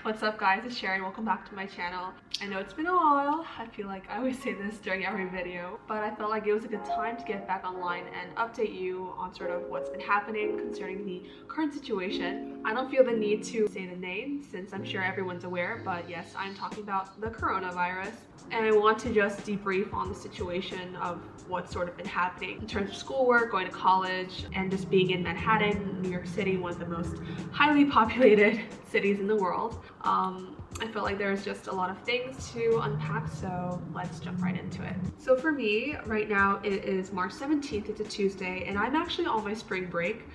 What's up guys, it's Sharon. Welcome back to my channel. I know it's been a while. I feel like I always say this during every video, but I felt like it was a good time to get back online and update you on sort of what's been happening concerning the current situation. I don't feel the need to say the name since I'm sure everyone's aware, but yes, I'm talking about the coronavirus. And I want to just debrief on the situation of what's sort of been happening in terms of schoolwork, going to college, and just being in Manhattan, New York City, one of the most highly populated cities in the world. I felt like there's just a lot of things to unpack, so let's jump right into it. So for me, right now it is March 17th, it's a Tuesday, and I'm actually on my spring break.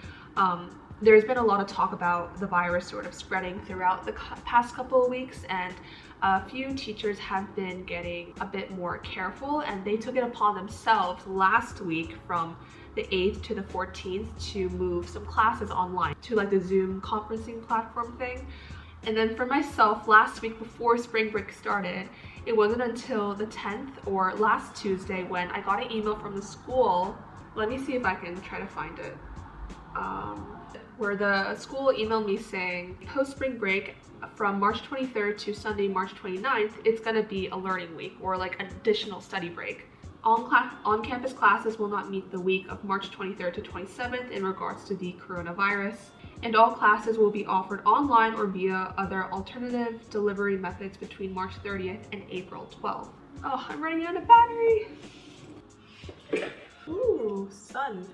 There's been a lot of talk about the virus sort of spreading throughout the past couple of weeks, and a few teachers have been getting a bit more careful, and they took it upon themselves last week from the 8th to the 14th to move some classes online to like the Zoom conferencing platform thing. And then for myself, last week before spring break started, it wasn't until the 10th or last Tuesday when I got an email from the school. Let me see if I can try to find it. Where the school emailed me saying, post spring break from March 23rd to Sunday, March 29th, it's gonna be a learning week or like an additional study break. On-campus classes will not meet the week of March 23rd to 27th in regards to the coronavirus, and all classes will be offered online or via other alternative delivery methods between March 30th and April 12th. Oh, I'm running out of battery. Ooh, sun.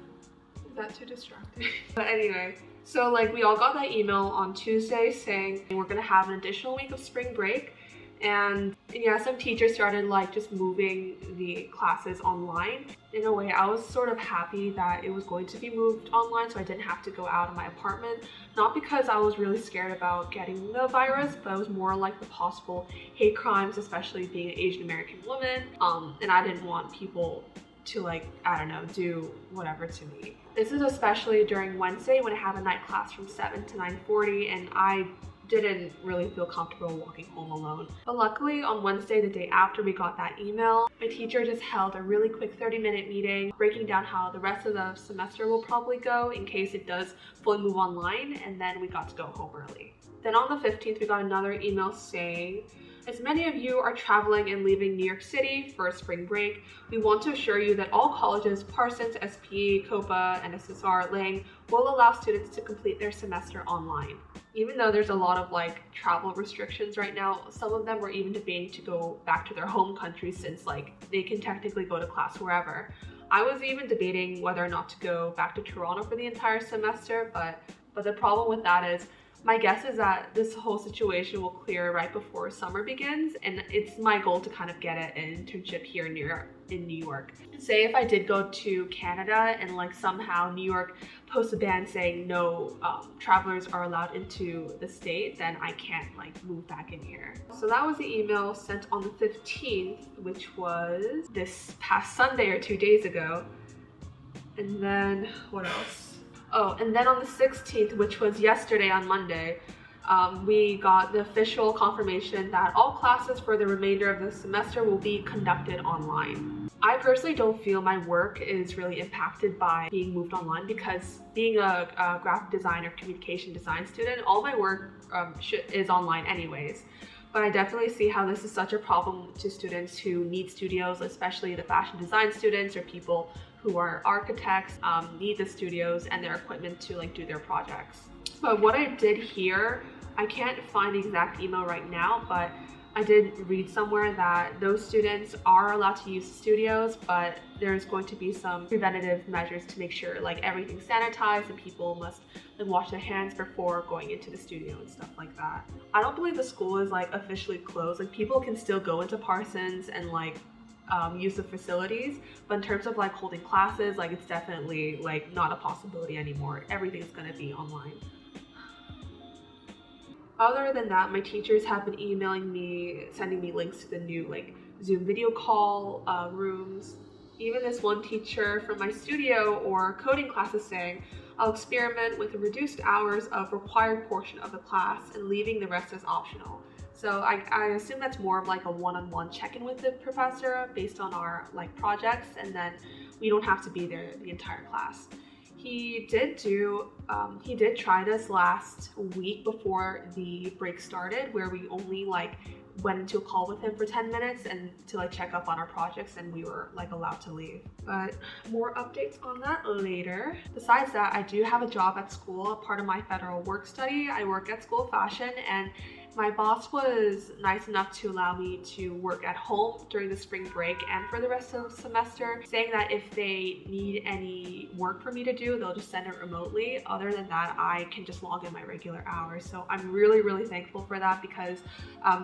Is that too distracting? But anyway, so like we all got that email on Tuesday saying we're gonna have an additional week of spring break. And yeah, some teachers started like just moving the classes online. In a way, I was sort of happy that it was going to be moved online so I didn't have to go out of my apartment. Not because I was really scared about getting the virus, but it was more like the possible hate crimes, especially being an Asian American woman. And I didn't want people to like, I don't know, do whatever to me. This is especially during Wednesday when I have a night class from 7 to 9:40 and I didn't really feel comfortable walking home alone. But luckily on Wednesday, the day after we got that email, my teacher just held a really quick 30-minute meeting breaking down how the rest of the semester will probably go in case it does fully move online, and then we got to go home early. Then on the 15th, we got another email saying, as many of you are traveling and leaving New York City for spring break, we want to assure you that all colleges, Parsons, SPE, COPA, and SSR, Lang, will allow students to complete their semester online. Even though there's a lot of like travel restrictions right now, some of them were even debating to go back to their home country since like they can technically go to class wherever. I was even debating whether or not to go back to Toronto for the entire semester, but the problem with that is my guess is that this whole situation will clear right before summer begins, and it's my goal to kind of get an internship here in New York. Say if I did go to Canada and like somehow New York posts a ban saying no travelers are allowed into the state, then I can't like move back in here. So that was the email sent on the 15th, which was this past Sunday or 2 days ago. And then what else? Oh, and then on the 16th, which was yesterday on Monday, we got the official confirmation that all classes for the remainder of the semester will be conducted online. I personally don't feel my work is really impacted by being moved online because being a graphic design or communication design student, all my work is online anyways. But I definitely see how this is such a problem to students who need studios, especially the fashion design students or people who are architects, need the studios and their equipment to like do their projects. But what I did here, I can't find the exact email right now, but I did read somewhere that those students are allowed to use studios, but there's going to be some preventative measures to make sure like everything's sanitized and people must like wash their hands before going into the studio and stuff like that. I don't believe the school is like officially closed. Like people can still go into Parsons and like use the facilities, but in terms of like holding classes, like it's definitely like not a possibility anymore. Everything's gonna be online. Other than that, my teachers have been emailing me, sending me links to the new like Zoom video call rooms. Even this one teacher from my studio or coding class is saying, I'll experiment with the reduced hours of required portion of the class and leaving the rest as optional. So I assume that's more of like a one-on-one check-in with the professor based on our like projects, and then we don't have to be there the entire class. He did try this last week before the break started, where we only like went into a call with him for 10 minutes and to like check up on our projects, and we were like allowed to leave. But more updates on that later. Besides that, I do have a job at school, a part of my federal work study. I work at School of Fashion, and my boss was nice enough to allow me to work at home during the spring break and for the rest of the semester, saying that if they need any work for me to do, they'll just send it remotely. Other than that, I can just log in my regular hours. So I'm really, really thankful for that, because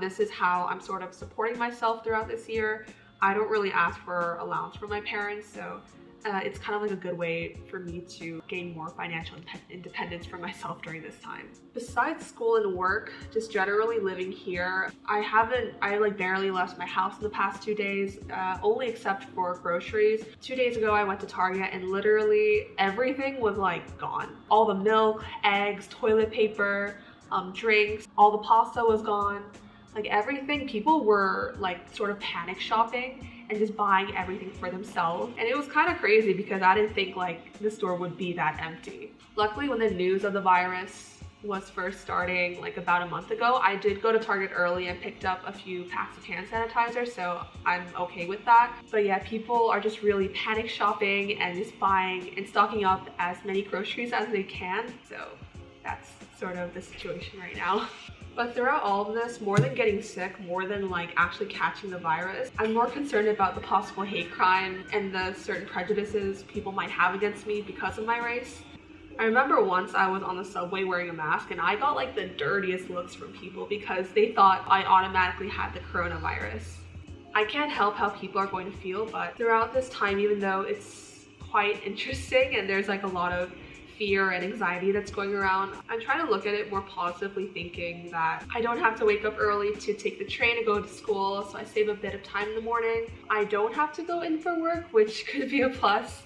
this is how I'm sort of supporting myself throughout this year. I don't really ask for allowance from my parents, so it's kind of like a good way for me to gain more financial independence for myself during this time. Besides school and work, just generally living here, I like barely left my house in the past 2 days, only except for groceries. 2 days ago, I went to Target and literally everything was like gone. All the milk, eggs, toilet paper, drinks, all the pasta was gone. Like everything, people were like sort of panic shopping and just buying everything for themselves. And it was kind of crazy because I didn't think like the store would be that empty. Luckily, when the news of the virus was first starting like about a month ago, I did go to Target early and picked up a few packs of hand sanitizer, so I'm okay with that. But yeah, people are just really panic shopping and just buying and stocking up as many groceries as they can. So that's sort of the situation right now. But throughout all of this, more than getting sick, more than like actually catching the virus, I'm more concerned about the possible hate crime and the certain prejudices people might have against me because of my race. I remember once I was on the subway wearing a mask and I got like the dirtiest looks from people because they thought I automatically had the coronavirus. I can't help how people are going to feel, but throughout this time, even though it's quite interesting and there's like a lot of fear and anxiety that's going around, I'm trying to look at it more positively, thinking that I don't have to wake up early to take the train to go to school, so I save a bit of time in the morning. I don't have to go in for work, which could be a plus.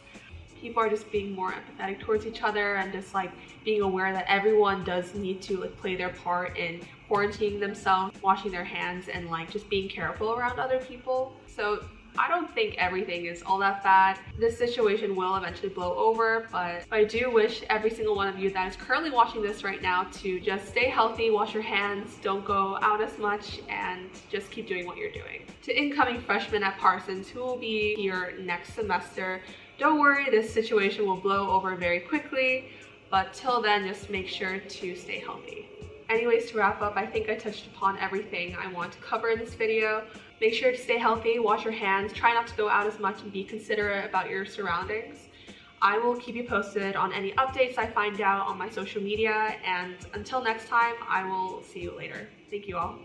People are just being more empathetic towards each other and just like being aware that everyone does need to like play their part in quarantining themselves, washing their hands, and like just being careful around other people. So I don't think everything is all that bad. This situation will eventually blow over, but I do wish every single one of you that is currently watching this right now to just stay healthy, wash your hands, don't go out as much, and just keep doing what you're doing. To incoming freshmen at Parsons who will be here next semester, don't worry, this situation will blow over very quickly, but till then, just make sure to stay healthy. Anyways, to wrap up, I think I touched upon everything I want to cover in this video. Make sure to stay healthy, wash your hands, try not to go out as much, and be considerate about your surroundings. I will keep you posted on any updates I find out on my social media, and until next time, I will see you later. Thank you all.